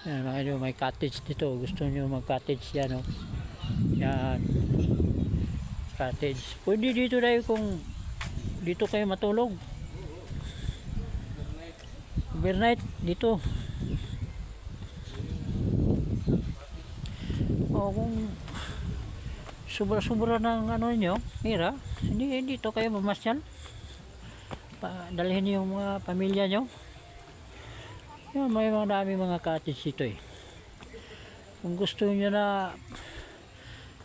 Yan, mga idol, may cottage dito. Gusto nyo mag-cottage yan, oh. Yan. Cottage. Pwede dito dahil kung dito kayo matulog. Overnight dito. O kung sobra-sobra ng ano nyo, mira, hindi dito kayo mamasyal. Dalhin niyo yung mga pamilya nyo. Yan, may mga dami mga cottage dito eh. Kung gusto niyo na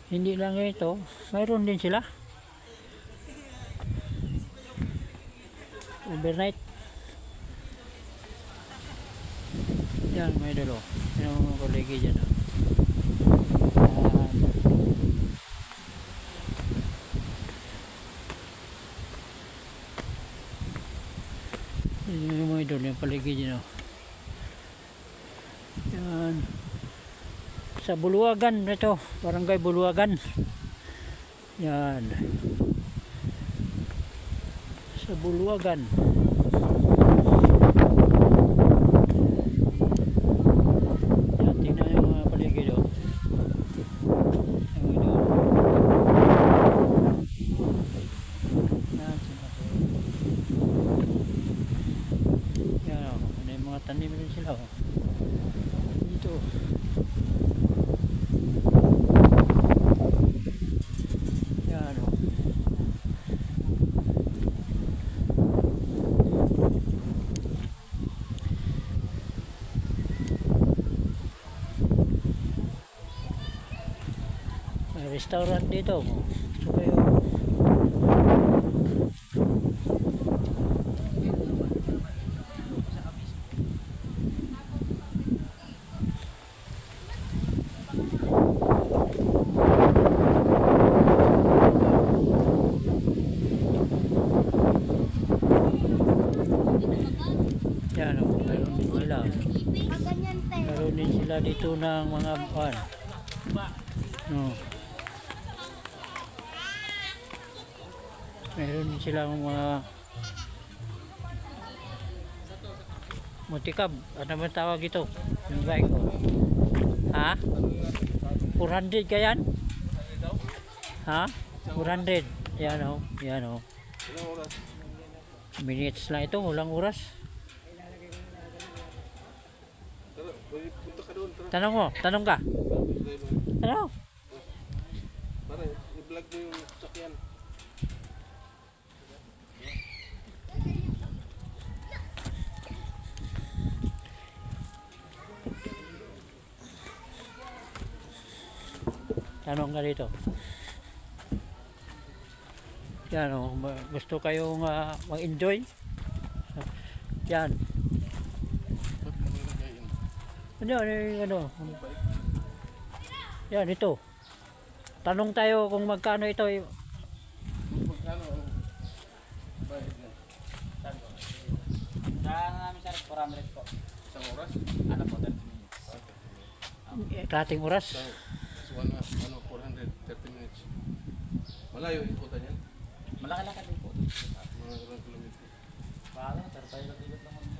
hindi lang ito, mayroon din sila. Overnight. Yan, may dalo. Yan ang mga kolegi dyan. Yan yung mga idol, yung paligid dyan. Yan. Sa Buluwagan ito, barangay Buluwagan. Yan. Sa Buluwagan. Yan, tingnan yung mga paligid oh. Yan, yan oh, may mga tanim rin sila oh. Dito. Yan oh. May restaurant dito. So kayo. Yan o, meron din sila. Meron din sila dito ng mga buwan. No. Meron din sila ng mga mutikab. Ano ba tawag ito? Yung bike ko. Ha? 400 ka yan? Ha? 400. Yan o. Yan o. Minutes lang ito. Walang oras. Tanong mo. Tanong ka. Ano? Para i-vlog mo yung sakyan. Tanong ka dito. Yan o. Gusto kayong mag-enjoy? Yan. Ano? Yan, ito. Tanong tayo kung magkano ito. Magkano ang bayad niya? Saan namin sir, 400 po. Isang oras? Ano po, 30 minutes. Kalating oras. So, 430 minutes. Malayo ikutan yan? Malaki-laki din po. Mga ilang kilometro. Paano sir, tayo nag-igot lang kami.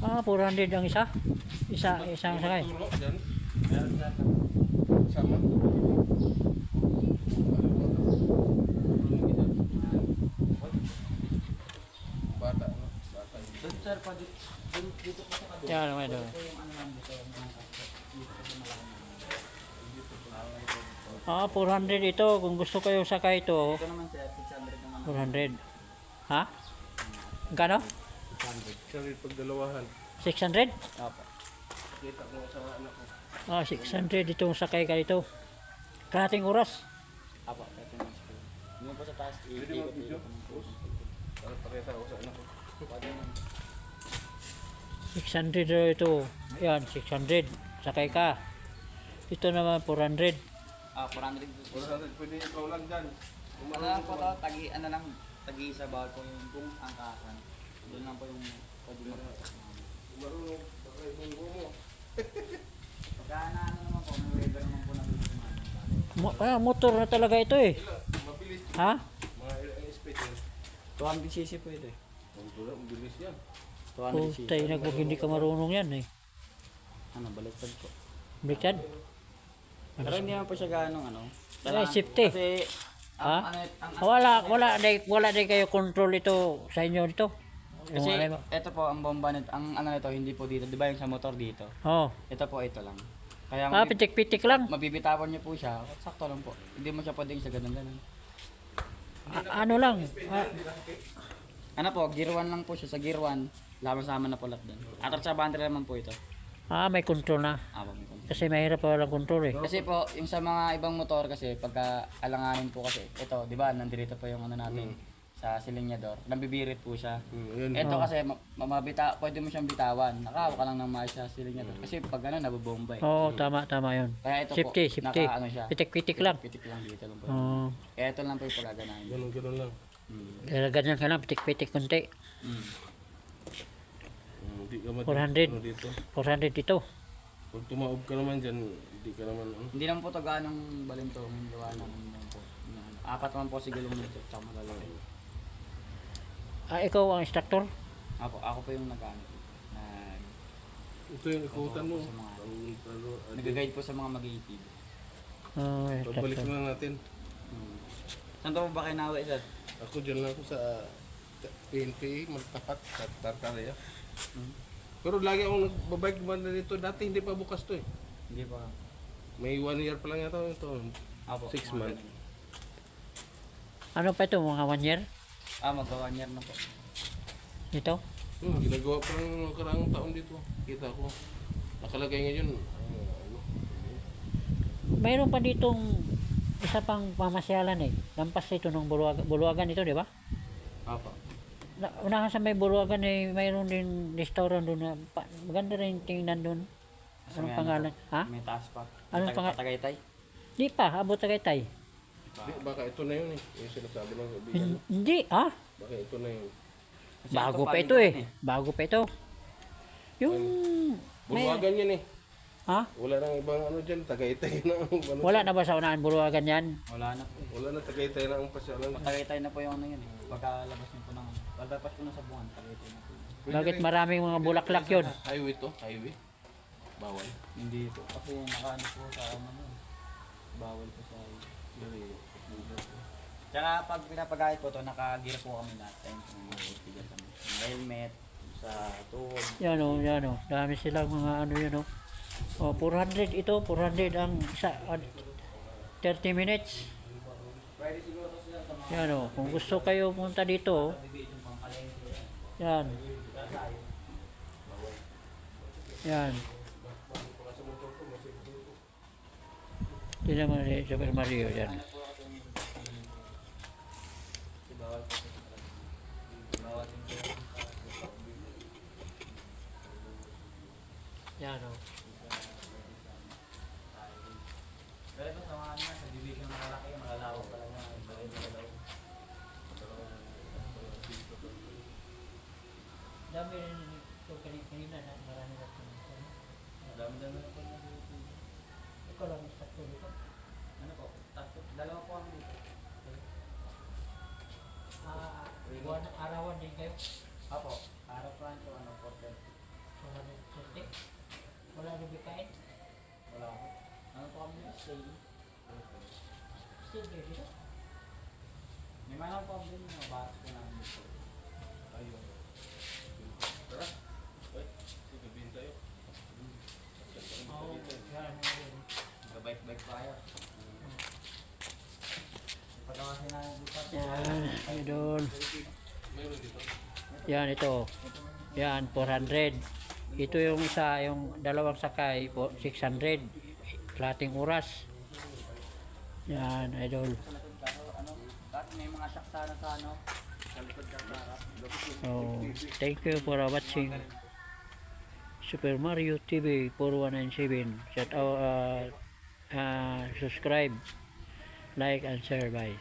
400 ang isa. Isang sakay. Tulo dyan? Meron sir. Sama? Bata, no? Bata yun. Doon sir, dito po sa kabila. Yan, may doon. Ito yung ano namin dito, yung mga dito po malaki. 400 ito. Kung gusto kayo sakay ito, Ito naman sir, 600 naman. 400. Ha? Magkano? 600. Sorry, pagdalawahan. 600? Opo. Kita ko sa anak ko. 600 itong sakay ka dito. Kalating oras. Opo, 30 minutes po. Yung po sa taas, Pwede mag-video? Para pakita ko sa anak ko. Pwede naman. 600 daw ito. Yan, 600. Sakay ka. Ito naman 400. 400 po. 400, pwede ikaw lang dyan. Ano lang po to, tagi sa bawal po yung kung angkasan. Doon lang po yung pwede mo. Marunong, baka ibunggo mo. Pagka ano naman po, may waiver naman po ng dito. Motor na talaga ito eh. Mabilis. Ha? Mga ilang speed yun. 200cc po ito eh. Mabilis yan. 200cc. Putay, hindi ka marunong yan eh. Ano, baliktad po. Baliktad? Pero hindi naman po siya ganong ano. Ay, safety. Kasi, Ha? ang Wala din kayo control ito sa inyo dito. Yung kasi ano mo. ito po ang bomba nito, ang ano nito hindi po dito, 'di ba yung sa motor dito? Oh. Ito po ito lang. Kaya Pitik-pitik lang. mabibitawan niyo po siya, sakto lang po. Hindi mo siya pwedeng sa ganun. Ano lang. Ano po, gear 1 lang po siya sa gear 1. Sama-sama na po lahat doon. At sa battery naman po ito. May control na. May konti. Kasi mahirap pa walang control eh. Kasi po, yung sa mga ibang motor kasi pagka alanganin po kasi ito, 'di ba? Nandito po yung ano natin sa silinyador. Nambibirit po siya. Yun. Ito kasi pwede mo siyang bitawan. Nakahawak ka lang ng maayos sa silinyador. Kasi pag ano nabobomba eh. Oo, tama yun. Kaya ito Safety. po, naka ano siya. Pitik-pitik lang. Pitik lang dito lang po. Oo. Kaya ito lang po yung pagaganahin. Ganun lang. Kaya ganyan ka lang, pitik-pitik konti. Hindi ka 400. dito. 400 dito. Pag tumaob ka naman dyan, hindi ka naman Hindi naman po ito ganong balintong gawa namin lang po. Apat naman po siguro nito tsaka malalaki. Ikaw ang instructor? Ako po yung ito yung ikutan mo. Sa mga- nag-guide po sa mga mag-iitid. Pagbalik Instructor. na natin. Saan po ba kayo nawa isa? Ako dyan lang ako sa PNP, magtapat sa Tartaria. Pero lagi akong nagbabike banda dito. Dati hindi pa bukas to eh. Hindi pa. May 1 year pa lang yata ito. Apo. 6 months. Ano pa ito, mga 1 year? Magka 1 year na po. Dito? Ginagawa pa lang ng karaang taon dito. Kita ko. Nakalagay ngayon. Ano? Mayroon pa ditong isa pang pamasyalan eh. Lampas ito ng Buluwagan ito, di ba? Apo. Unahan sa may Buluwagan eh, mayroon din restaurant doon na maganda rin tingnan doon. Anong pangalan? Ha? May taas pa. Anong pangalan? Tagaytay? Di pa, abot Tagaytay. Baka ito na yun eh. Yung sinasabi ng kaibigan. Hindi, Baka ito na yun. Kasi bago ito pa pa ito rin eh. Bago pa ito. Yung... Buluwagan yan eh. Ha? Wala nang ibang ano dyan. Tagaytay na ang ano. Wala na ba sa unahan Buluwagan yan? Wala na po. Wala na Tagaytay na ang pasyalan. Tagaytay na po yung ano yun eh. Pagkalabas niyo po ng pagdapas po na sa buwan, Tagaytay na po. Bakit maraming mga bulaklak yun? Highway to. Highway. Bawal. Hindi po. Kasi nakaano po sa ano yun. Bawal po sa Tsaka pag pinapagayat po to, naka-gear po kami lahat. Time po ng helmet, sa tuhod. Yan o. Dami silang mga ano yun o. 400 ito. 400 ang isa. 30 minutes. Pwede siguro to sila sa mga Yan o. Kung gusto kayo punta dito. Yan. Yan. Tignan mo si Super Mario yan. Yan o. Pero ito sa mga ano, sa division na malaki, malalawak talaga. Dami rin ito kanina na marami na ito. Dami-dami na po na dito. Ikaw lang instructor dito. Ano po? Dalawa po kami dito. Arawan din kayo. Apo, harapan ko ano, porter. 250. Wala na bikain. Wala po. Ano po kami stay? Still kayo dito. May mga po kami din, mga batas po namin dito. Ayun. Tara. Ay, sigabin tayo. Oo. Yan. Nag-bike-bike pa kayo. Pagkawasin namin dito. Yan. Idol. Mayroon dito. Yan ito. Yan 400. Ito yung isa, yung dalawang sakay po 600. Lating oras. Yan, idol. Ano, kahit may mga saksana sa ano, sa likod ng harap. So, thank you for watching Super Mario TV 4197. Shout out, subscribe, like and share. Bye.